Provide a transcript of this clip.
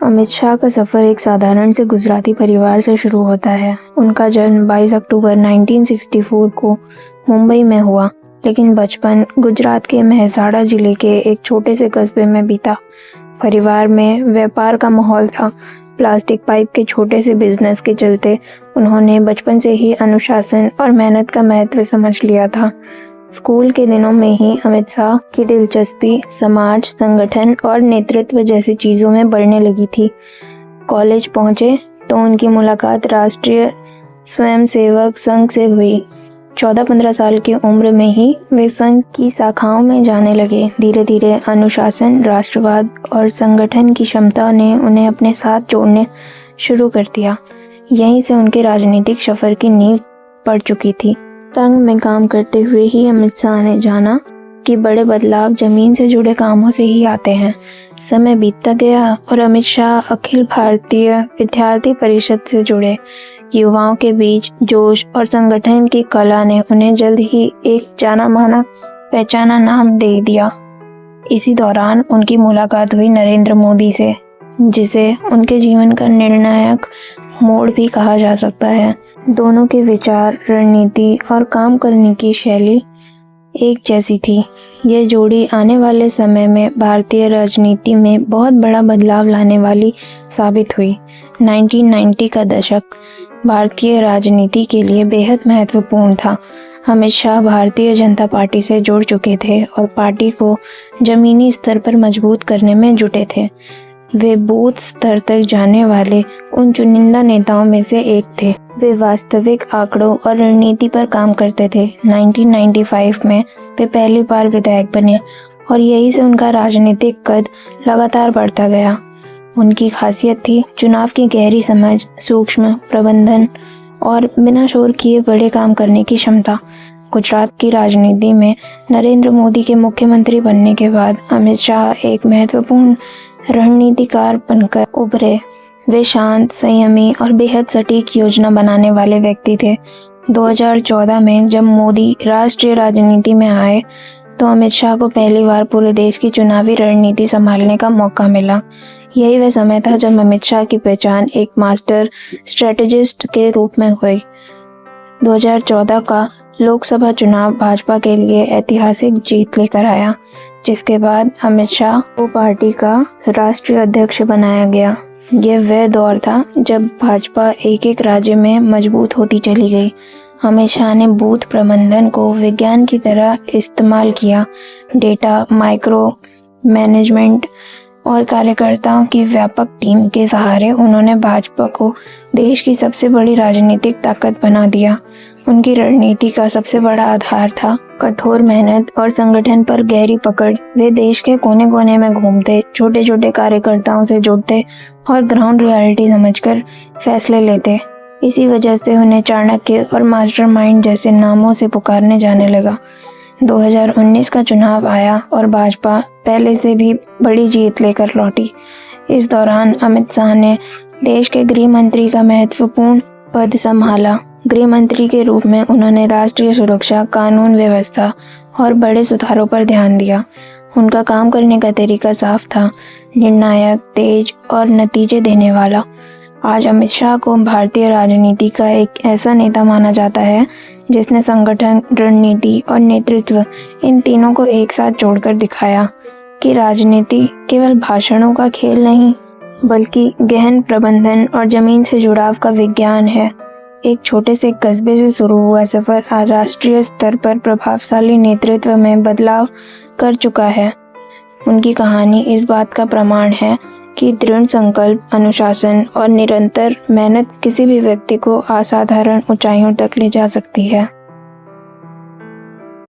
अमित शाह का सफ़र एक साधारण से गुजराती परिवार से शुरू होता है। उनका जन्म 22 अक्टूबर 1964 को मुंबई में हुआ, लेकिन बचपन गुजरात के मेहसाणा जिले के एक छोटे से कस्बे में बीता। परिवार में व्यापार का माहौल था। प्लास्टिक पाइप के छोटे से बिजनेस के चलते उन्होंने बचपन से ही अनुशासन और मेहनत का महत्व समझ लिया था। स्कूल के दिनों में ही अमित शाह की दिलचस्पी समाज, संगठन और नेतृत्व जैसी चीज़ों में बढ़ने लगी थी। कॉलेज पहुंचे तो उनकी मुलाकात राष्ट्रीय स्वयंसेवक संघ से हुई। 14-15 साल की उम्र में ही वे संघ की शाखाओं में जाने लगे। धीरे धीरे अनुशासन, राष्ट्रवाद और संगठन की क्षमता ने उन्हें अपने साथ जोड़ने शुरू कर दिया। यहीं से उनके राजनीतिक सफर की नींव पड़ चुकी थी। संघ में काम करते हुए ही अमित शाह ने जाना कि बड़े बदलाव जमीन से जुड़े कामों से ही आते हैं। समय बीतता गया और अमित शाह अखिल भारतीय विद्यार्थी परिषद से जुड़े। युवाओं के बीच जोश और संगठन की कला ने उन्हें जल्द ही एक जाना माना पहचाना नाम दे दिया। इसी दौरान उनकी मुलाकात हुई नरेंद्र मोदी से, जिसे उनके जीवन का निर्णायक मोड़ भी कहा जा सकता है। दोनों के विचार, रणनीति और काम करने की शैली एक जैसी थी। यह जोड़ी आने वाले समय में भारतीय राजनीति में बहुत बड़ा बदलाव लाने वाली साबित हुई। 1990 का दशक भारतीय राजनीति के लिए बेहद महत्वपूर्ण था। अमित शाह भारतीय जनता पार्टी से जुड़ चुके थे और पार्टी को जमीनी स्तर पर मजबूत करने में जुटे थे। वे बूथ स्तर तक जाने वाले उन चुनिंदा नेताओं में से एक थे। वे वास्तविक आंकड़ों और रणनीति पर काम करते थे। 1995 में वे पहली बार विधायक बने और यहीं से उनका राजनीतिक कद लगातार बढ़ता गया। उनकी खासियत थी चुनाव की गहरी समझ, सूक्ष्म प्रबंधन और बिना शोर किए बड़े काम करने की क्षमता। गुजरात की राजनीति में नरेंद्र मोदी के मुख्यमंत्री बनने के बाद अमित शाह एक महत्वपूर्ण रणनीतिकार बनकर उभरे। वे शांत, संयमी और बेहद सटीक योजना बनाने वाले व्यक्ति थे। 2014 में जब मोदी राष्ट्रीय राजनीति में आए तो अमित शाह को पहली बार पूरे देश की चुनावी रणनीति संभालने का मौका मिला। यही वह समय था जब अमित शाह की पहचान एक मास्टर स्ट्रेटेजिस्ट के रूप में हुई। 2014 का लोकसभा चुनाव भाजपा के लिए ऐतिहासिक जीत लेकर आया, जिसके बाद अमित शाह को पार्टी का राष्ट्रीय अध्यक्ष बनाया गया। यह वह दौर था जब भाजपा एक एक राज्य में मजबूत होती चली गई। अमित शाह ने बूथ प्रबंधन को विज्ञान की तरह इस्तेमाल किया। डेटा, माइक्रो मैनेजमेंट और कार्यकर्ताओं की व्यापक टीम के सहारे उन्होंने भाजपा को देश की सबसे बड़ी राजनीतिक ताकत बना दिया। उनकी रणनीति का सबसे बड़ा आधार था कठोर मेहनत और संगठन पर गहरी पकड़। वे देश के कोने कोने में घूमते, छोटे छोटे कार्यकर्ताओं से जुड़ते और ग्राउंड रियलिटी समझकर फैसले लेते। इसी वजह से उन्हें चाणक्य और मास्टरमाइंड जैसे नामों से पुकारने जाने लगा। 2019 का चुनाव आया और भाजपा पहले से भी बड़ी जीत लेकर लौटी। इस दौरान अमित शाह ने देश के गृह मंत्री का महत्वपूर्ण पद संभाला। गृह मंत्री के रूप में उन्होंने राष्ट्रीय सुरक्षा, कानून व्यवस्था और बड़े सुधारों पर ध्यान दिया। उनका काम करने का तरीका साफ था, निर्णायक, तेज और नतीजे देने वाला। आज अमित शाह को भारतीय राजनीति का एक ऐसा नेता माना जाता है जिसने संगठन, रणनीति और नेतृत्व इन तीनों को एक साथ जोड़कर दिखाया कि राजनीति केवल भाषणों का खेल नहीं, बल्कि गहन प्रबंधन और जमीन से जुड़ाव का विज्ञान है। एक छोटे से कस्बे से शुरू हुआ सफर आज राष्ट्रीय स्तर पर प्रभावशाली नेतृत्व में बदलाव कर चुका है। उनकी कहानी इस बात का प्रमाण है कि दृढ़ संकल्प, अनुशासन और निरंतर मेहनत किसी भी व्यक्ति को असाधारण ऊंचाइयों तक ले जा सकती है।